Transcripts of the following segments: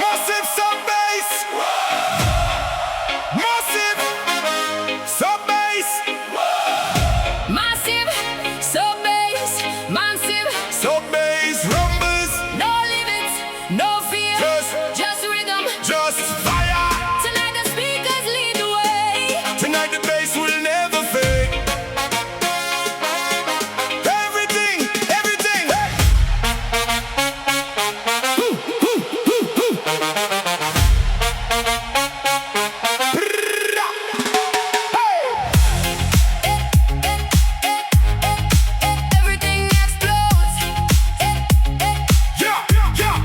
Massive sub bass. Massive sub bass. Massive, sub bass, massive, Sub bass rumbles. no limits, no fear, just rhythm. Just fire. Tonight the speakers lead the way. Tonight the bass will never fade. Everything, everything. Hey. Everything explodes. Yeah, yeah.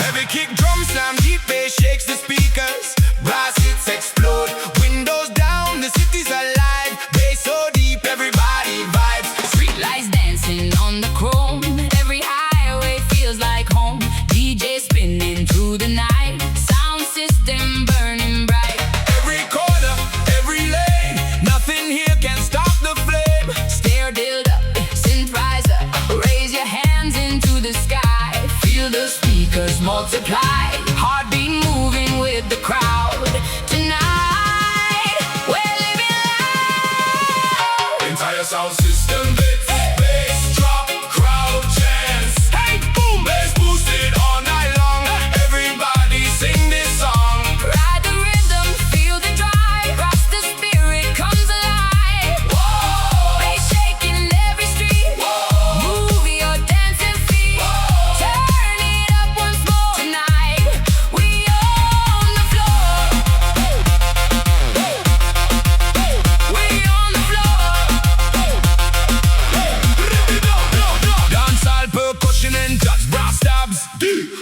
Heavy kick, drum slam, deep bass shakes the speakers. Brass hits explode. Windows down, the city's alive. Bass so deep, everybody vibes. Street lights dancing on the chrome. Every highway feels like home. DJ spinning through the night. Sound system burning bright. Every corner, every lane, nothing here can stop the flame. Stair dilled up, synth rise up. Raise your hands into the sky. Feel the speakers multiply. Heartbeat moving with the crowd. Tonight, we're living loud. Entire sound system hits, bass drop, crowd chants. Hey, boom, bass boosted all night long. Everybody sing this song. Ride the rhythm, feel the drive. Rasta spirit comes alive. Whoa, Bass shaking every street. Move your dancing feet. Turn it up once more. Tonight, we on the floor. We on the floor. dancehall percussion and just brass stabs.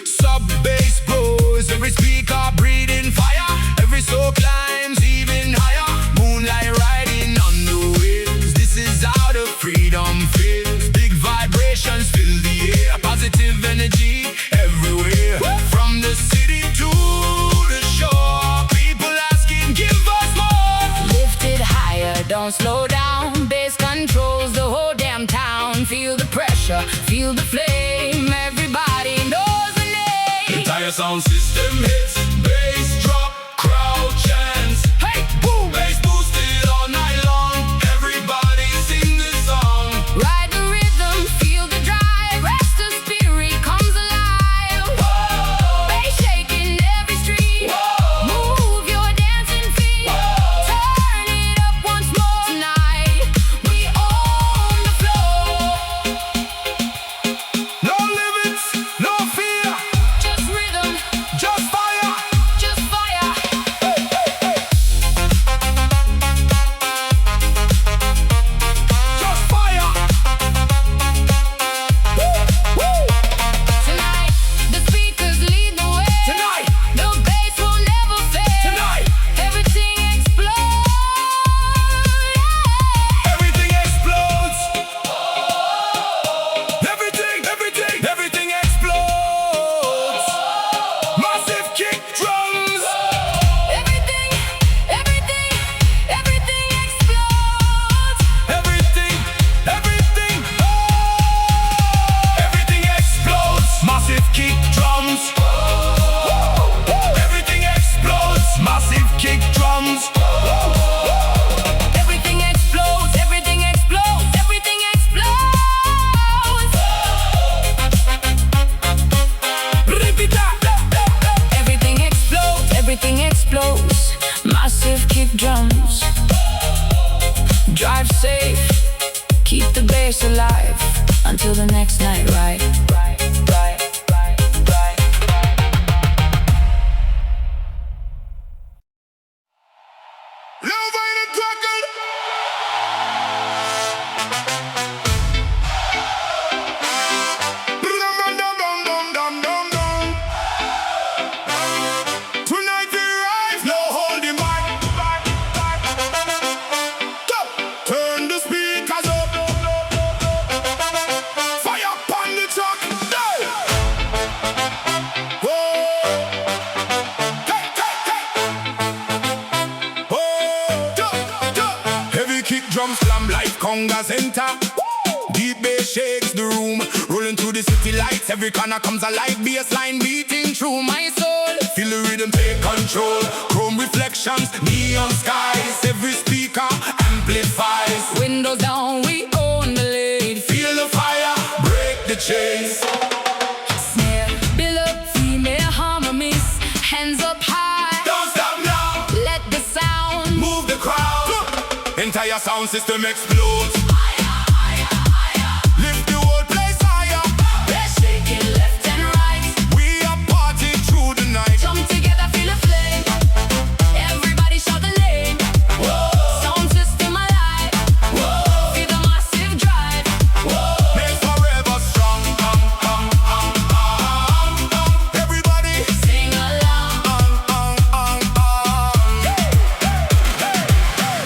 Sub bass blows, every speaker breathing fire. Every soul climbs even higher. Moonlight riding on the waves. This is how the freedom feels. Big vibrations fill the air. Positive energy everywhere. From the city to the shore, people asking, give us more. Lift it higher, don't slow down. Bass controls the whole damn town. Feel the pressure, feel the flame. Everybody knows the name. Entire sound system hits, bass drop, crowd chants. Hey, boom, bass boosted all night long. Everybody sing this song. Ride the rhythm, feel the drive. Rasta spirit comes alive. Bass shaking every street. Move your dancing feet. Turn it up once more. Tonight, we on the floor. No limits, no fear, Just rhythm, just fire. just fire. Just fire. Woo. Tonight, the speakers lead the way. Tonight. The bass will never fade. Tonight. Everything explodes. Everything explodes. Everything explodes. Massive kick drums. Everything explodes. Everything explodes. Massive kick drums. Everything explodes. Massive kick drums. Everything explodes. Everything explodes. Everything explodes. Everything explodes. Everything explodes. Massive kick drums. Drive safe. Keep the bass alive until the next night. Right. Love ain't a crackle. Tonight we rise, no holding back. Go. Turn the speakers up. Fire upon the truck. Hey. Drum slam like conga center. Deep bass shakes the room. the city lights, every corner comes alive. Bassline beating through my soul. Feel the rhythm take control. Chrome reflections, neon skies. Every speaker amplifies. Windows down, we own the lead. Feel the fire, break the chains. Snare, build up female harmonies. Hands up high, Don't stop now, let the sound move the crowd. Entire sound system explodes. Lift the whole place higher. Let's shake it left and right. We are party through the night. Come together, feel the flame. Everybody shout the name. Sound system alive. Feel the massive drive. Make forever strong. Everybody Sing along.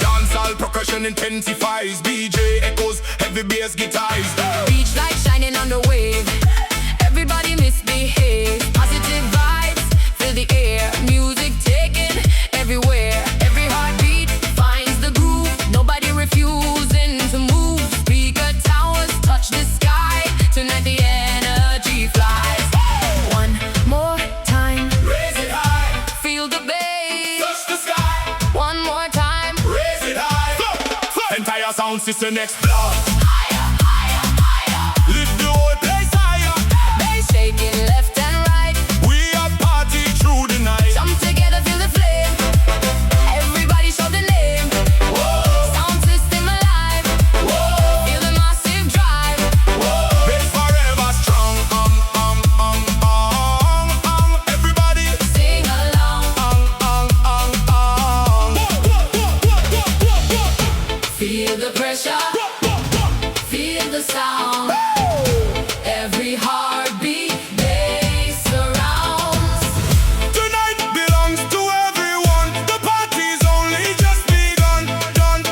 dancehall percussion intensifies. DJ echoes, heavy bass guitars. Beach light shining on the wave. Everybody misbehave. Positive vibes fill the air. Music taken everywhere. Every heartbeat finds the groove. Nobody refusing to move. Speaker towers touch the sky. Tonight the energy flies. One more time. Raise it high, Feel the bass. touch the sky. One more time. Raise it high. Entire sound system explodes. Lift the whole place higher. Bass shaking left and right. We are party through the night. Come together, feel the flame. Everybody shout the name. Sound system alive. Feel the massive drive. It's forever strong. Everybody Sing along. Feel the pressure. Feel the sound. Every heartbeat, bass surrounds. Tonight belongs to everyone. The party's only just begun. Done.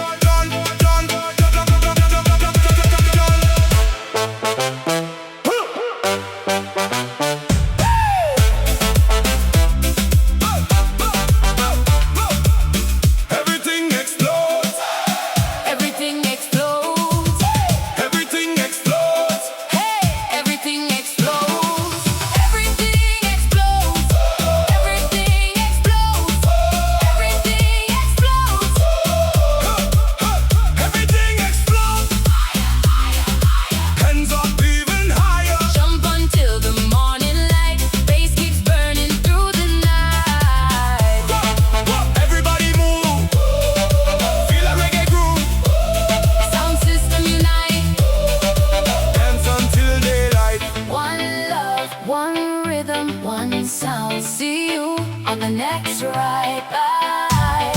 Everything explodes. Everything explodes. Everything explodes. Hey, everything explodes. Everything explodes. Everything explodes. Everything explodes. Everything explodes. Hands up even higher. Jump until the morning light. Bass keeps burning through the night. Everybody move. Feel a reggae groove. Sound system unite. Dance until daylight. One love, one rhythm, one sound. See you on the next ride. Bye.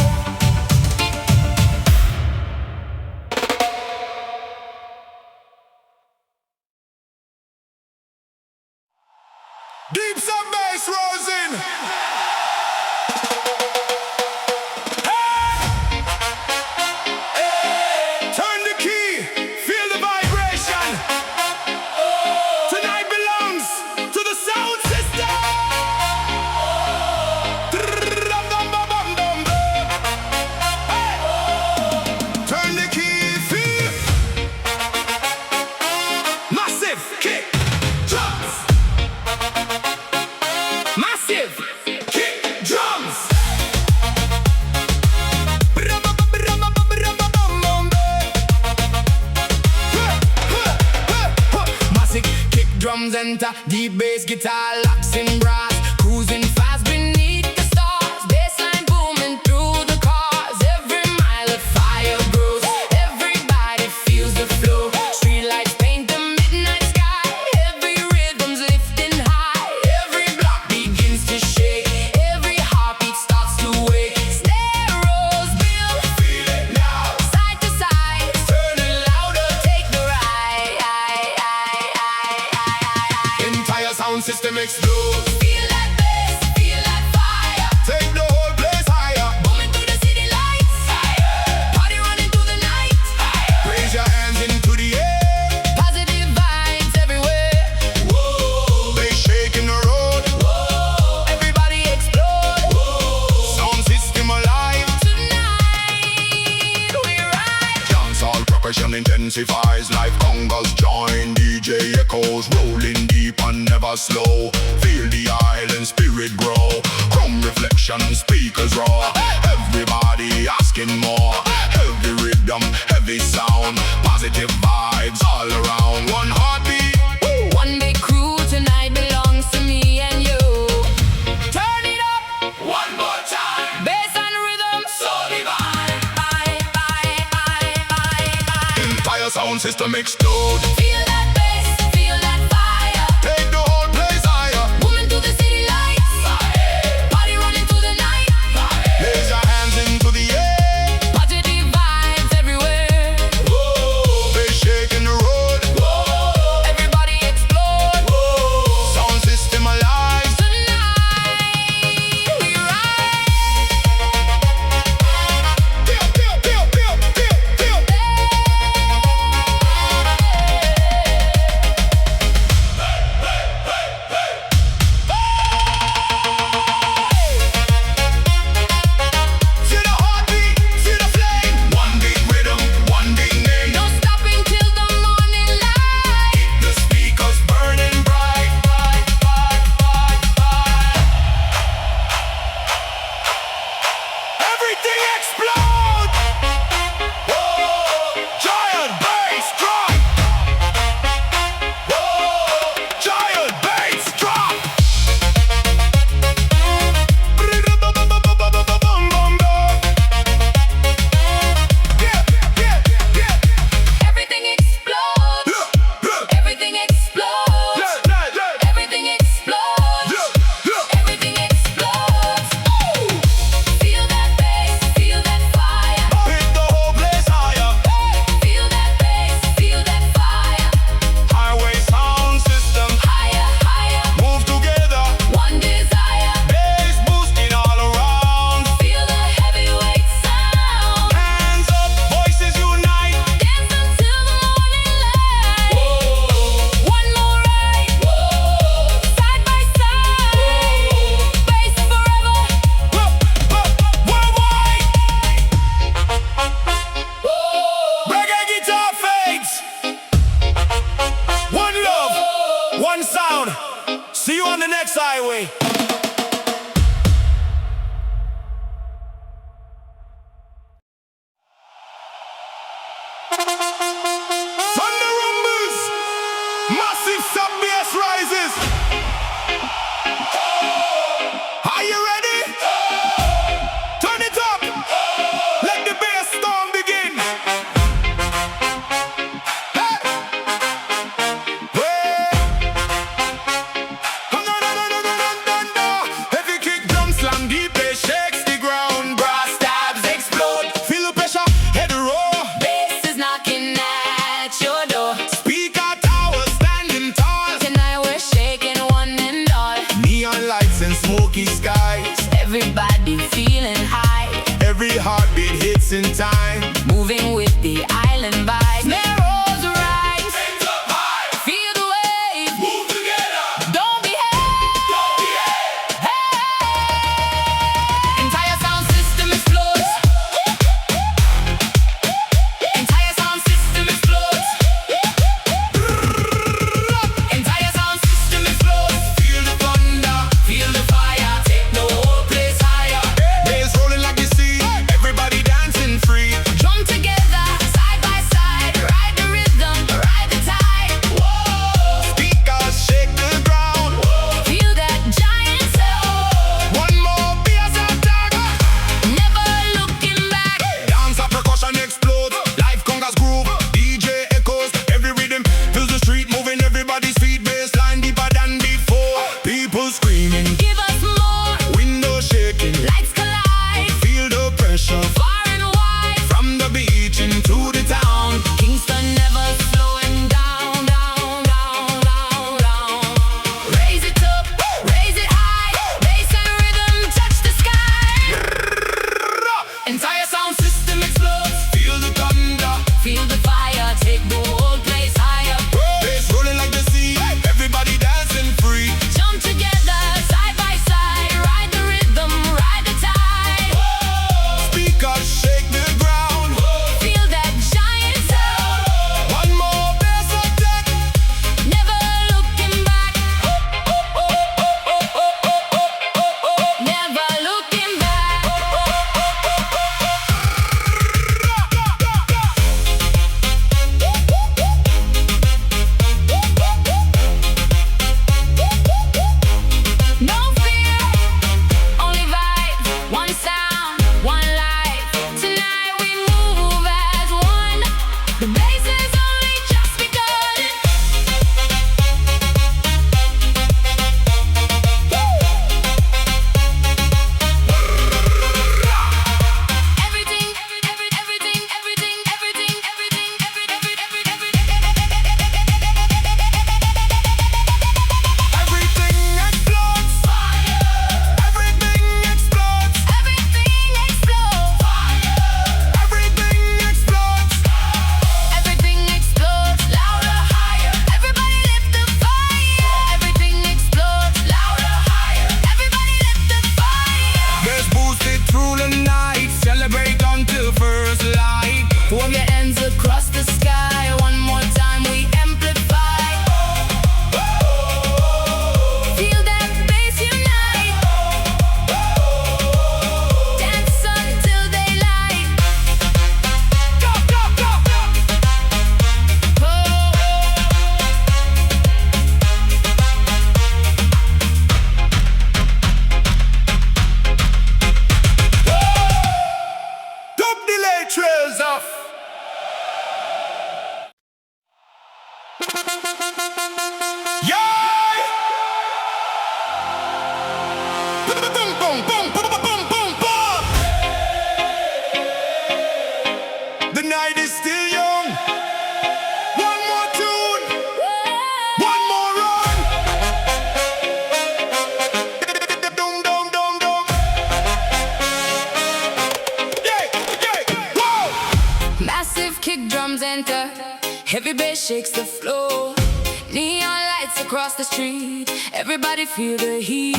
Deep some bass rolls in. Turn the key, feel the vibration. Tonight belongs to the sound system. Hey. Turn the key, feel massive kick drums. Massive kick drums. Massive kick drums enter, deep bass guitar locks in brass, cruising fast beneath the stars. Bassline booming through the cars. Every mile of fire grows. Everybody feels the flow. Streetlights paint the midnight sky. Every rhythm's lifting high. Every block begins to shake. Every heartbeat starts to wake. Snare rolls build. Feel it now, Side to side. turn it louder. Take the ride. Entire sound system explodes. Feel that bass. Feel that fire. Take the whole place higher. Booming through the city lights. Party running through the night. Raise your hands into the air. Positive vibes everywhere. Whoa, they shaking the road. Everybody explode. Sound system alive. Tonight we ride. Dancehall percussion intensifies. Live congas join. DJ echoes rolling sound system explode. Feel that bass, feel that fire. Take the whole place higher. Moving through the city lights. Party running through the night. Raise your hands into the air. Positive vibes everywhere. Whoa, bass shaking the road. Whoa, everybody explode. Whoa, sound system alive. Tonight we ride. Feel, feel, feel, feel, feel, feel. See the heartbeat, see the flame. One big rhythm, one big name. No stopping till the morning light. The speakers burning bright, bright, bright, bright, bright. Everything explode. Whoa, giant bass drop. Whoa, giant bass drop. Yeah, yeah, yeah. Everything explodes. Everything explodes. Everything explodes. Everything explodes. Feel that bass, feel that fire. Hit the whole place higher. Feel that bass, feel that fire. Highway sound system. Higher, higher. Move together. One desire. Bass boosting all around. Feel the heavyweight sound. Hands up, voices unite. Dance until the morning light. One more ride. Side by side. Bass forever. Worldwide. Reggae guitar fades. One love, one sound. See you on the next highway. Thunder rumbles, massive sub bass rises. Are you ready? Turn it up. Let the bass storm begin. Hey. Hey. No, no, no, no, no, no, no, no. Heavy kick, drum slam, deep bass shakes the ground. Brass stabs explode. Feel the pressure, head roar. Bass is knocking at your door. Speaker tower standing tall. Tonight we're shaking one and all. Neon lights and smoky skies. Everybody feeling high. Every heartbeat hits in time. Moving with the island vibe. Snare rolls rise. Hands up high. Feel the wave. Move together. Don't behave. Don't behave. Hey. Entire sound system explodes. Entire sound system explodes. Entire sound system explodes. Feel the thunder. Feel the fire. Take the whole place higher. Bass rolling like you see. Everybody dancing free. Yeah! Boom, boom, boom, boom, boom, boom, boom, boom. The night is still young. One more tune, one more run. Dum, dum, dum, dum. Yeah, yeah, whoa! Massive kick drums enter, heavy bass shakes the floor. Neon lights across the street, everybody feel the heat.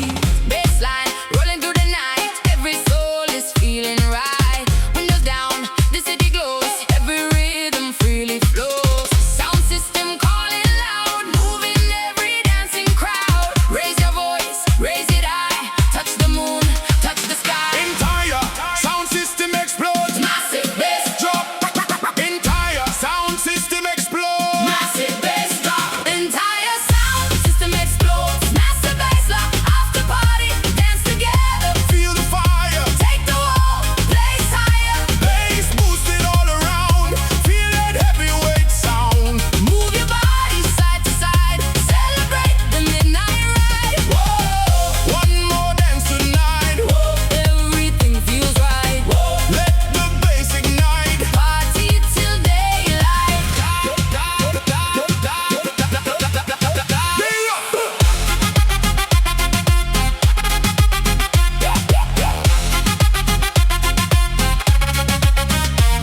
Bassline rolling through the night, every soul is feeling right. Windows down, the city glows, every rhythm freely flows. Sound system calling loud, moving every dancing crowd. Raise your voice, raise it high, touch the moon, touch the sky. Entire sound system explodes. Massive bass Drop. Entire sound system explodes. massive bass drop. Entire sound system explodes. Massive bass lock, after party, dance together. Feel the fire. Take the wall, place higher. Bass boosted all around. Feel that heavyweight sound. Move your body side to side. Celebrate the midnight ride. Whoa, One more dance tonight. everything feels right. Let the bass ignite. Party till daylight. Yeah.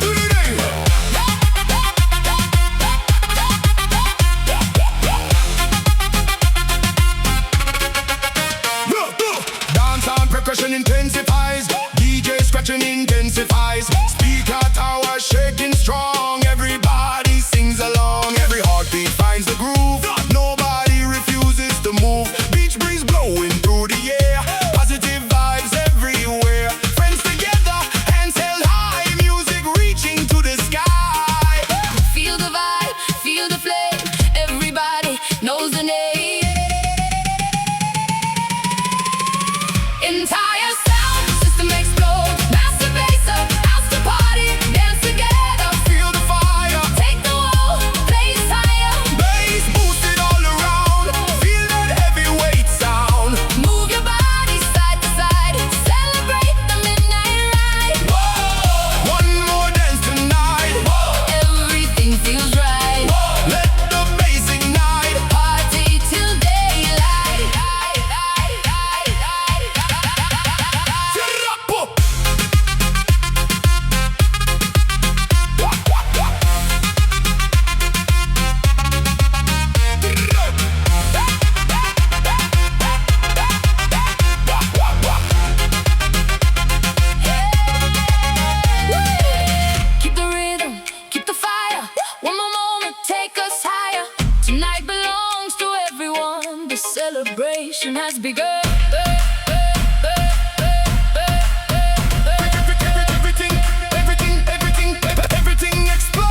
Do the thing. Dance on percussion intensifies. DJ scratching intensifies. Speaker tower shaking strong. Everybody sings along. Every heartbeat finds the groove. Nobody refuses to move. Beach breeze blowing through the air. Positive vibes everywhere. Friends together, hands held high. Music reaching to the sky. Feel the vibe, feel the flame. Everybody knows the name. Entire sound system explodes. Massive bass up, house to party, dance together. Feel the fire. Take the wall, place higher. Bass boosted all around. Feel that heavyweight sound. Move your body side to side. Celebrate the midnight ride. One more dance tonight. Everything feels right. Let the bass ignite. Party till daylight. Keep the rhythm, keep the fire. One more moment, take us higher. Tonight belongs to everyone. The celebration has begun. Everything explodes.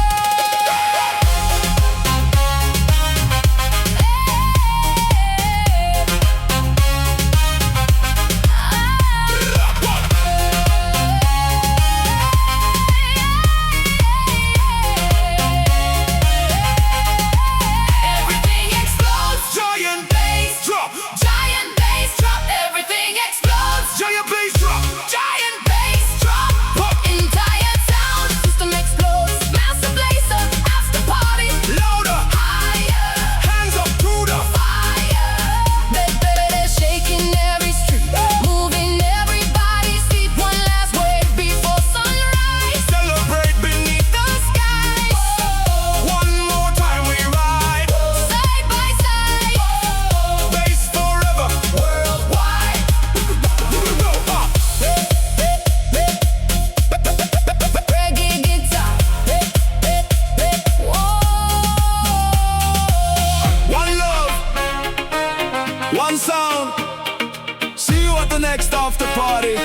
Everything explodes. Giant bass drop. Giant bass drop. Everything explodes. Giant bass drop. Giant bass drop. Entire sound system explodes. Massive blaze up, after party. Louder. Higher. Hands up to the Fire. Baby, shaking every street. Moving everybody's feet. One last wave before sunrise. celebrate beneath The skies. One more time we ride. Side by side. Bass forever. Worldwide. Reggae guitar. Whoa. One love. One sound. See you at the next after party.